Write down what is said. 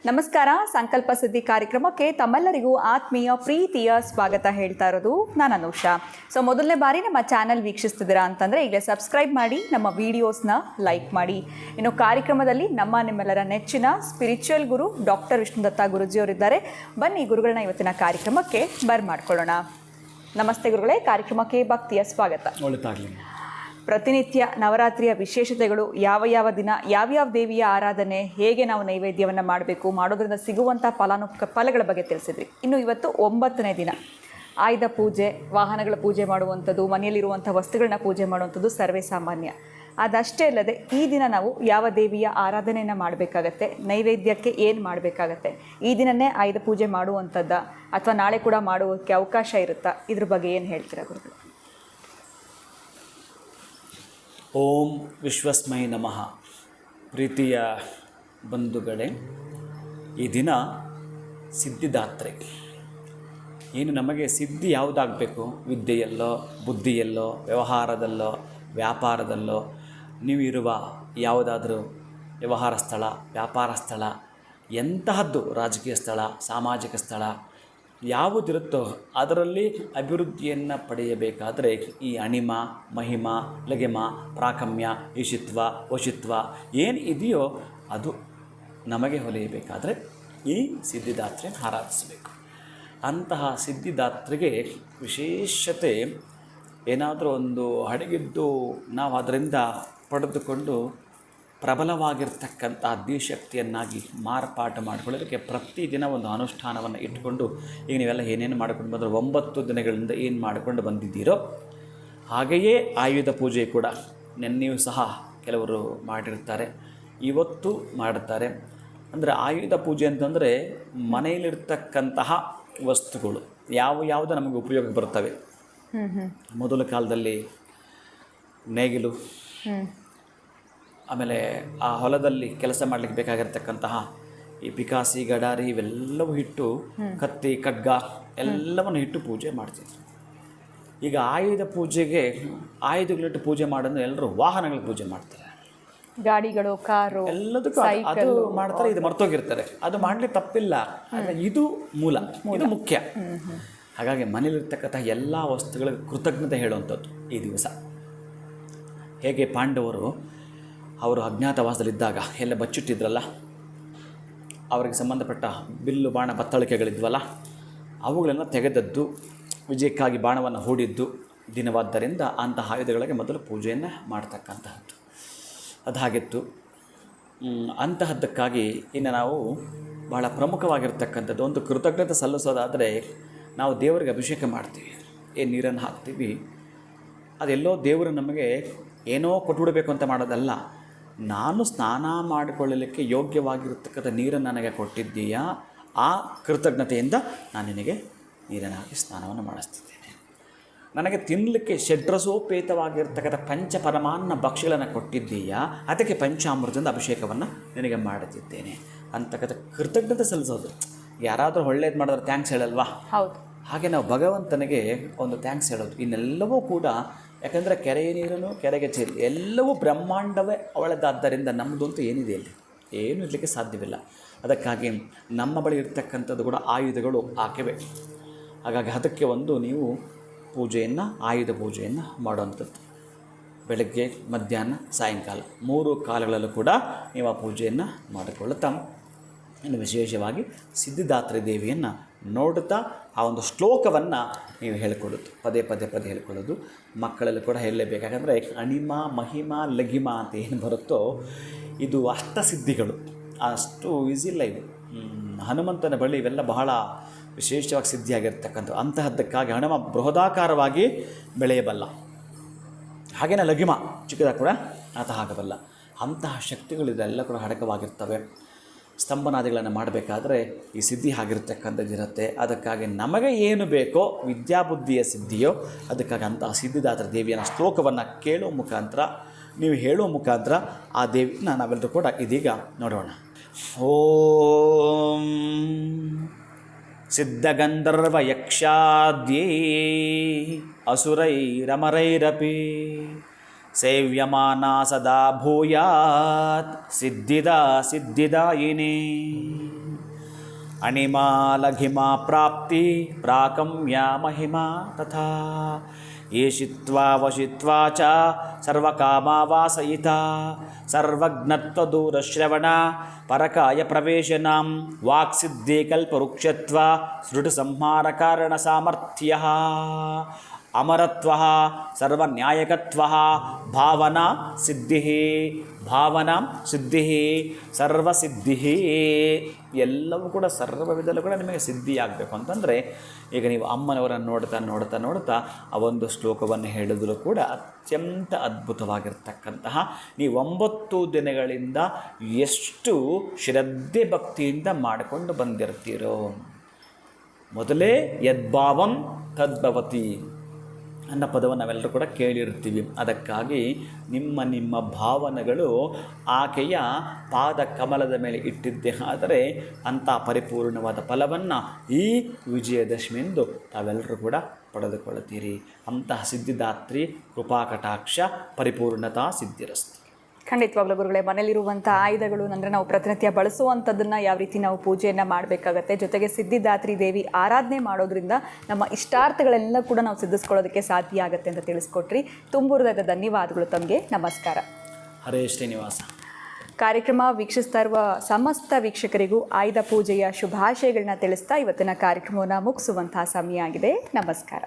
ನಮಸ್ಕಾರ. ಸಂಕಲ್ಪ ಸಿದ್ಧಿ ಕಾರ್ಯಕ್ರಮಕ್ಕೆ ತಮ್ಮೆಲ್ಲರಿಗೂ ಆತ್ಮೀಯ ಪ್ರೀತಿಯ ಸ್ವಾಗತ ಹೇಳ್ತಾ ಇರೋದು ನಾನು ಅನುಷಾ. ಮೊದಲನೇ ಬಾರಿ ನಮ್ಮ ಚಾನಲ್ ವೀಕ್ಷಿಸ್ತಿದ್ದೀರಾ ಅಂತಂದರೆ ಈಗಲೇ ಸಬ್ಸ್ಕ್ರೈಬ್ ಮಾಡಿ, ನಮ್ಮ ವಿಡಿಯೋಸ್ನ ಲೈಕ್ ಮಾಡಿ. ಇನ್ನು ಕಾರ್ಯಕ್ರಮದಲ್ಲಿ ನಿಮ್ಮೆಲ್ಲರ ನೆಚ್ಚಿನ ಸ್ಪಿರಿಚುವಲ್ ಗುರು ಡಾಕ್ಟರ್ ವಿಷ್ಣುದತ್ತ ಗುರುಜಿಯವರಿದ್ದಾರೆ. ಬನ್ನಿ ಗುರುಗಳನ್ನ ಇವತ್ತಿನ ಕಾರ್ಯಕ್ರಮಕ್ಕೆ ಬರ್ಮಾಡ್ಕೊಳ್ಳೋಣ. ನಮಸ್ತೆ ಗುರುಗಳೇ, ಕಾರ್ಯಕ್ರಮಕ್ಕೆ ಭಕ್ತಿಯ ಸ್ವಾಗತ. ಒಳ್ಳೆದಾಗಲಿ. ಪ್ರತಿನಿತ್ಯ ನವರಾತ್ರಿಯ ವಿಶೇಷತೆಗಳು, ಯಾವ ದಿನ ಯಾವ್ಯಾವ ದೇವಿಯ ಆರಾಧನೆ, ಹೇಗೆ ನಾವು ನೈವೇದ್ಯವನ್ನು ಮಾಡಬೇಕು, ಮಾಡೋದ್ರಿಂದ ಸಿಗುವಂಥ ಫಲಗಳ ಬಗ್ಗೆ ತಿಳಿಸಿದ್ರಿ. ಇನ್ನು ಇವತ್ತು 9ನೇ ದಿನ, ಆಯುಧ ಪೂಜೆ, ವಾಹನಗಳ ಪೂಜೆ ಮಾಡುವಂಥದ್ದು, ಮನೆಯಲ್ಲಿರುವಂಥ ವಸ್ತುಗಳನ್ನ ಪೂಜೆ ಮಾಡುವಂಥದ್ದು ಸರ್ವೇ ಸಾಮಾನ್ಯ. ಅದಷ್ಟೇ ಅಲ್ಲದೆ ಈ ದಿನ ನಾವು ಯಾವ ದೇವಿಯ ಆರಾಧನೆಯನ್ನು ಮಾಡಬೇಕಾಗತ್ತೆ, ನೈವೇದ್ಯಕ್ಕೆ ಏನು ಮಾಡಬೇಕಾಗತ್ತೆ, ಈ ದಿನವೇ ಆಯುಧ ಪೂಜೆ ಮಾಡುವಂಥದ್ದ ಅಥವಾ ನಾಳೆ ಕೂಡ ಮಾಡುವುದಕ್ಕೆ ಅವಕಾಶ ಇರುತ್ತಾ, ಇದ್ರ ಬಗ್ಗೆ ಏನು ಹೇಳ್ತೀರಾ ಗುರುಗಳು? ಓಂ ವಿಶ್ವಸ್ಮೈ ನಮಃ. ಪ್ರೀತಿಯ ಬಂಧುಗಳೇ, ಈ ದಿನ ಸಿದ್ಧಿದಾತ್ರೆ. ಏನು ನಮಗೆ ಸಿದ್ಧಿ ಯಾವುದಾಗಬೇಕು? ವಿದ್ಯೆಯಲ್ಲೋ, ಬುದ್ಧಿಯಲ್ಲೋ, ವ್ಯವಹಾರದಲ್ಲೋ, ವ್ಯಾಪಾರದಲ್ಲೋ, ನೀವು ಇರುವ ಯಾವುದಾದ್ರೂ ವ್ಯವಹಾರ ಸ್ಥಳ, ವ್ಯಾಪಾರ ಸ್ಥಳ, ಎಂತಹದ್ದು ರಾಜಕೀಯ ಸ್ಥಳ, ಸಾಮಾಜಿಕ ಸ್ಥಳ ಯಾವುದಿರುತ್ತೋ ಅದರಲ್ಲಿ ಅಭಿವೃದ್ಧಿಯನ್ನು ಪಡೆಯಬೇಕಾದರೆ ಈ ಅಣಿಮ, ಮಹಿಮ, ಲಗೆಮ, ಪ್ರಾಕಮ್ಯ, ಈಶಿತ್ವ, ವಶಿತ್ವ ಏನು ಇದೆಯೋ ಅದು ನಮಗೆ ಹೊಲಿಯಬೇಕಾದರೆ ಈ ಸಿದ್ಧಿದಾತ್ರೆ ಆರಾಧಿಸಬೇಕು. ಅಂತಹ ಸಿದ್ಧಿದಾತ್ರೆಗೆ ವಿಶೇಷತೆ ಏನಾದರೂ ಒಂದು ಅಡಗಿದ್ದು ನಾವು ಅದರಿಂದ ಪಡೆದುಕೊಂಡು ಪ್ರಬಲವಾಗಿರ್ತಕ್ಕಂಥ ದಿಶಕ್ತಿಯನ್ನಾಗಿ ಮಾರ್ಪಾಟು ಮಾಡಿಕೊಳ್ಳೋದಕ್ಕೆ ಪ್ರತಿದಿನ ಒಂದು ಅನುಷ್ಠಾನವನ್ನು ಇಟ್ಟುಕೊಂಡು, ಈಗ ನೀವೆಲ್ಲ ಏನೇನು ಮಾಡಿಕೊಂಡು ಬಂದರೆ 9 ದಿನಗಳಿಂದ ಏನು ಮಾಡಿಕೊಂಡು ಬಂದಿದ್ದೀರೋ ಹಾಗೆಯೇ ಆಯುಧ ಪೂಜೆ ಕೂಡ ನೆನ್ನೆಯೂ ಸಹ ಕೆಲವರು ಮಾಡಿರ್ತಾರೆ, ಇವತ್ತು ಮಾಡುತ್ತಾರೆ. ಅಂದರೆ ಆಯುಧ ಪೂಜೆ ಅಂತಂದರೆ ಮನೆಯಲ್ಲಿರ್ತಕ್ಕಂತಹ ವಸ್ತುಗಳು ಯಾವುದು ನಮಗೆ ಉಪಯೋಗ ಬರ್ತವೆ. ಮೊದಲ ಕಾಲದಲ್ಲಿ ನೇಗಿಲು, ಆಮೇಲೆ ಆ ಹೊಲದಲ್ಲಿ ಕೆಲಸ ಮಾಡಲಿಕ್ಕೆ ಬೇಕಾಗಿರ್ತಕ್ಕಂತಹ ಈ ಪಿಕಾಸಿ, ಗಡಾರಿ ಇವೆಲ್ಲವೂ ಇಟ್ಟು, ಕತ್ತಿ, ಖಡ್ಗ ಎಲ್ಲವನ್ನು ಇಟ್ಟು ಪೂಜೆ ಮಾಡ್ತಿದ್ರು. ಈಗ ಆಯುಧ ಪೂಜೆಗೆ ಆಯುಧಗಳಿಟ್ಟು ಪೂಜೆ ಮಾಡೋದು ಎಲ್ಲರೂ ವಾಹನಗಳ ಪೂಜೆ ಮಾಡ್ತಾರೆ. ಗಾಡಿಗಳು, ಕಾರು ಎಲ್ಲದಕ್ಕೂ ಅದು ಮಾಡ್ತಾರೆ. ಇದು ಮರ್ತೋಗಿರ್ತಾರೆ. ಅದು ಮಾಡಲಿಕ್ಕೆ ತಪ್ಪಿಲ್ಲ, ಆದರೆ ಇದು ಮೂಲ, ಇದು ಮುಖ್ಯ. ಹಾಗಾಗಿ ಮನೇಲಿರ್ತಕ್ಕಂಥ ಎಲ್ಲ ವಸ್ತುಗಳಿಗೆ ಕೃತಜ್ಞತೆ ಹೇಳುವಂಥದ್ದು ಈ ದಿವಸ. ಹೇಗೆ ಪಾಂಡವರು ಅವರು ಅಜ್ಞಾತವಾಸದಲ್ಲಿದ್ದಾಗ ಎಲ್ಲ ಬಚ್ಚಿಟ್ಟಿದ್ರಲ್ಲ, ಅವರಿಗೆ ಸಂಬಂಧಪಟ್ಟ ಬಿಲ್ಲು, ಬಾಣ, ಬತ್ತಳಿಕೆಗಳಿದ್ವಲ್ಲ, ಅವುಗಳನ್ನು ತೆಗೆದದ್ದು, ವಿಜಯಕ್ಕಾಗಿ ಬಾಣವನ್ನು ಹೂಡಿದ್ದು ದಿನವಾದ್ದರಿಂದ ಅಂತಹ ಆಯುಧಗಳಿಗೆ ಮೊದಲು ಪೂಜೆಯನ್ನು ಮಾಡ್ತಕ್ಕಂತಹದ್ದು ಅದು ಹಾಗಿತ್ತು. ಅಂತಹದ್ದಕ್ಕಾಗಿ ಇನ್ನು ನಾವು ಭಾಳ ಪ್ರಮುಖವಾಗಿರ್ತಕ್ಕಂಥದ್ದು ಒಂದು ಕೃತಜ್ಞತೆ ಸಲ್ಲಿಸೋದಾದರೆ, ನಾವು ದೇವರಿಗೆ ಅಭಿಷೇಕ ಮಾಡ್ತೀವಿ, ಏನು ನೀರನ್ನು ಹಾಕ್ತೀವಿ, ಅದೆಲ್ಲೋ ದೇವರು ನಮಗೆ ಏನೋ ಕೊಟ್ಟುಬಿಡಬೇಕು ಅಂತ ಮಾಡೋದಲ್ಲ. ನಾನು ಸ್ನಾನ ಮಾಡಿಕೊಳ್ಳಲಿಕ್ಕೆ ಯೋಗ್ಯವಾಗಿರ್ತಕ್ಕಂಥ ನೀರನ್ನು ನನಗೆ ಕೊಟ್ಟಿದ್ದೀಯಾ, ಆ ಕೃತಜ್ಞತೆಯಿಂದ ನಾನು ನಿನಗೆ ನೀರನ್ನು ಹಾಕಿ ಸ್ನಾನವನ್ನು ಮಾಡಿಸ್ತಿದ್ದೇನೆ. ನನಗೆ ತಿನ್ನಲಿಕ್ಕೆ ಷಡ್ರಸೋಪೇತವಾಗಿರ್ತಕ್ಕಂಥ ಪಂಚಪರಮಾನ್ನ ಭಕ್ಷ್ಯಗಳನ್ನು ಕೊಟ್ಟಿದ್ದೀಯಾ, ಅದಕ್ಕೆ ಪಂಚಾಮೃತದಿಂದ ಅಭಿಷೇಕವನ್ನು ನಿನಗೆ ಮಾಡುತ್ತಿದ್ದೇನೆ ಅಂತಕ್ಕಂಥ ಕೃತಜ್ಞತೆ ಸಲ್ಲಿಸೋದು. ಯಾರಾದರೂ ಒಳ್ಳೇದು ಮಾಡಿದ್ರೆ ಥ್ಯಾಂಕ್ಸ್ ಹೇಳಲ್ವಾ? ಹೌದು. ಹಾಗೆ ನಾವು ಭಗವಂತನಿಗೆ ಒಂದು ಥ್ಯಾಂಕ್ಸ್ ಹೇಳೋದು. ಇನ್ನೆಲ್ಲವೂ ಕೂಡ, ಯಾಕಂದರೆ ಕೆರೆಯ ನೀರನ್ನು ಕೆರೆಗೆ ಚೆಲ್ಲಿ ಎಲ್ಲವೂ ಬ್ರಹ್ಮಾಂಡವೇ ಅವಳದ್ದಾದ್ದರಿಂದ ನಮ್ಮದು ಅಂತೂ ಏನಿದೆ ಇಲ್ಲಿ, ಏನೂ ಇರಲಿಕ್ಕೆ ಸಾಧ್ಯವಿಲ್ಲ. ಅದಕ್ಕಾಗಿ ನಮ್ಮ ಬಳಿ ಇರ್ತಕ್ಕಂಥದ್ದು ಕೂಡ ಆಯುಧಗಳು ಆಕೆವೆ. ಹಾಗಾಗಿ ಅದಕ್ಕೆ ಒಂದು ನೀವು ಪೂಜೆಯನ್ನು, ಆಯುಧ ಪೂಜೆಯನ್ನು ಮಾಡುವಂಥದ್ದು. ಬೆಳಗ್ಗೆ, ಮಧ್ಯಾಹ್ನ, ಸಾಯಂಕಾಲ 3 ಕಾಲಗಳಲ್ಲೂ ಕೂಡ ನೀವು ಆ ಪೂಜೆಯನ್ನು ಮಾಡಿಕೊಳ್ಳುತ್ತಾ, ಇನ್ನು ವಿಶೇಷವಾಗಿ ಸಿದ್ಧಿದಾತ್ರಿ ದೇವಿಯನ್ನು ನೋಡುತ್ತಾ ಆ ಒಂದು ಶ್ಲೋಕವನ್ನು ನೀವು ಹೇಳಿಕೊಳ್ಳೋದು, ಪದೇ ಹೇಳಿಕೊಳ್ಳೋದು. ಮಕ್ಕಳಲ್ಲಿ ಕೂಡ ಹೇಳಲೇಬೇಕು. ಯಾಕಂದರೆ ಅಣಿಮ, ಮಹಿಮ, ಲಘಿಮ ಅಂತ ಏನು ಬರುತ್ತೋ ಇದು ಅಷ್ಟಸಿದ್ಧಿಗಳು, ಅಷ್ಟು ಈಸಿ ಇಲ್ಲ ಇದು. ಹನುಮಂತನ ಬಳಿ ಇವೆಲ್ಲ ಬಹಳ ವಿಶೇಷವಾಗಿ ಸಿದ್ಧಿಯಾಗಿರ್ತಕ್ಕಂಥ ಅಂತಹದ್ದಕ್ಕಾಗಿ ಹನುಮ ಬೃಹದಾಕಾರವಾಗಿ ಬೆಳೆಯಬಲ್ಲ, ಹಾಗೇನೆ ಲಘಿಮ ಚಿಕ್ಕದಾಗ ಕೂಡ ಆತ ಆಗಬಲ್ಲ. ಅಂತಹ ಶಕ್ತಿಗಳು ಇದೆಲ್ಲ ಕೂಡ ಅಡಕವಾಗಿರ್ತವೆ. ಸ್ತಂಭನಾದಿಗಳನ್ನು ಮಾಡಬೇಕಾದ್ರೆ ಈ ಸಿದ್ಧಿ ಆಗಿರ್ತಕ್ಕಂಥದ್ದಿರುತ್ತೆ. ಅದಕ್ಕಾಗಿ ನಮಗೆ ಏನು ಬೇಕೋ ವಿದ್ಯಾಬುದ್ಧಿಯ ಸಿದ್ಧಿಯೋ, ಅದಕ್ಕಾಗಿ ಅಂತಹ ಸಿದ್ಧಿದಾತ್ರ ದೇವಿಯನ್ನು ಶ್ಲೋಕವನ್ನು ಕೇಳೋ ಮುಖಾಂತರ, ನೀವು ಹೇಳೋ ಮುಖಾಂತರ ಆ ದೇವಿನ ನಾವೆಲ್ಲರೂ ಕೂಡ ಇದೀಗ ನೋಡೋಣ. ಓಂ ಸಿದ್ಧಗಂಧರ್ವ ಯಕ್ಷಾದ್ಯೈ ಅಸುರೈರಮರೈರಪಿ ಸೇವ್ಯಮಾನಾ ಸದಾ ಭೂಯಾತ್ ಸಿದ್ಧಿದಾಯಿನಿ. ಅಣಿಮಾ ಲಘಿಮಾ ಪ್ರಾಪ್ತಿ ಪ್ರಾಕಮ್ಯ ಮಹಿಮಾ ತಥಾ ಏಷಿತ್ವಾ ವಶಿತ್ವಾ ಚ ಸರ್ವಕಾಮಾವಾಸಯಿತ ಸರ್ವಜ್ಞತ್ವದೂರಶ್ರವಣ ಪರಕಾಯ ಪ್ರವೇಶನಾಂ ವಾಕ್ಸಿದ್ಧಿ ಕಲ್ಪವೃಕ್ಷತ್ವ ಸೃಢ ಸಂಹಾರ ಕಾರಣ ಸಾಮರ್ಥ್ಯ ಅಮರತ್ವ ಸರ್ವನ್ಯಾಯಕತ್ವ ಭಾವನಾ ಸಿದ್ಧಿ ಸರ್ವಸಿದ್ಧಿ ಎಲ್ಲವೂ ಕೂಡ ಸರ್ವವಿಧಲ್ಲೂ ಕೂಡ ನಿಮಗೆ ಸಿದ್ಧಿಯಾಗಬೇಕು ಅಂತಂದರೆ ಈಗ ನೀವು ಅಮ್ಮನವರನ್ನು ನೋಡ್ತಾ ಆ ಒಂದು ಶ್ಲೋಕವನ್ನು ಹೇಳಿದ್ರು ಕೂಡ ಅತ್ಯಂತ ಅದ್ಭುತವಾಗಿರ್ತಕ್ಕಂತಹ ನೀವು 9 ದಿನಗಳಿಂದ ಎಷ್ಟು ಶ್ರದ್ಧೆ ಭಕ್ತಿಯಿಂದ ಮಾಡಿಕೊಂಡು ಬಂದಿರ್ತೀರೋ ಮೊದಲೇ ಯದ್ಭಾವಂ ತದ್ಭವತಿ ಅನ್ನೋ ಪದವನ್ನು ನಾವೆಲ್ಲರೂ ಕೂಡ ಕೇಳಿರ್ತೀವಿ. ಅದಕ್ಕಾಗಿ ನಿಮ್ಮ ಭಾವನೆಗಳು ಆಕೆಯ ಪಾದ ಕಮಲದ ಮೇಲೆ ಇಟ್ಟಿದ್ದೇ ಆದರೆ ಅಂಥ ಪರಿಪೂರ್ಣವಾದ ಫಲವನ್ನು ಈ ವಿಜಯದಶಮಿಯಂದು ತಾವೆಲ್ಲರೂ ಕೂಡ ಪಡೆದುಕೊಳ್ಳುತ್ತೀರಿ. ಅಂತಹ ಸಿದ್ಧಿದಾತ್ರಿ ಕೃಪಾಕಟಾಕ್ಷ ಪರಿಪೂರ್ಣತಾ ಸಿದ್ಧಿರಸ್ತು. ಖಂಡಿತವಾಗ್ಲೂ ಗುರುಗಳೇ, ಮನೇಲಿರುವಂಥ ಆಯುಧಗಳು ಅಂದರೆ ನಾವು ಪ್ರತಿನಿತ್ಯ ಬಳಸುವಂಥದ್ದನ್ನು ಯಾವ ರೀತಿ ನಾವು ಪೂಜೆಯನ್ನು ಮಾಡಬೇಕಾಗತ್ತೆ, ಜೊತೆಗೆ ಸಿದ್ಧಿದಾತ್ರಿ ದೇವಿ ಆರಾಧನೆ ಮಾಡೋದ್ರಿಂದ ನಮ್ಮ ಇಷ್ಟಾರ್ಥಗಳೆಲ್ಲ ಕೂಡ ನಾವು ಸಿದ್ಧಿಸ್ಕೊಳ್ಳೋದಕ್ಕೆ ಸಾಧ್ಯ ಆಗುತ್ತೆ ಅಂತ ತಿಳಿಸ್ಕೊಟ್ರಿ. ತುಂಬುರದ ಧನ್ಯವಾದಗಳು ತಮಗೆ. ನಮಸ್ಕಾರ. ಹರೇ ಶ್ರೀನಿವಾಸ. ಕಾರ್ಯಕ್ರಮ ವೀಕ್ಷಿಸ್ತಾ ಇರುವ ಸಮಸ್ತ ವೀಕ್ಷಕರಿಗೂ ಆಯುಧ ಪೂಜೆಯ ಶುಭಾಶಯಗಳನ್ನ ತಿಳಿಸ್ತಾ ಇವತ್ತಿನ ಕಾರ್ಯಕ್ರಮವನ್ನು ಮುಗಿಸುವಂತಹ ಸಮಯ ಆಗಿದೆ. ನಮಸ್ಕಾರ.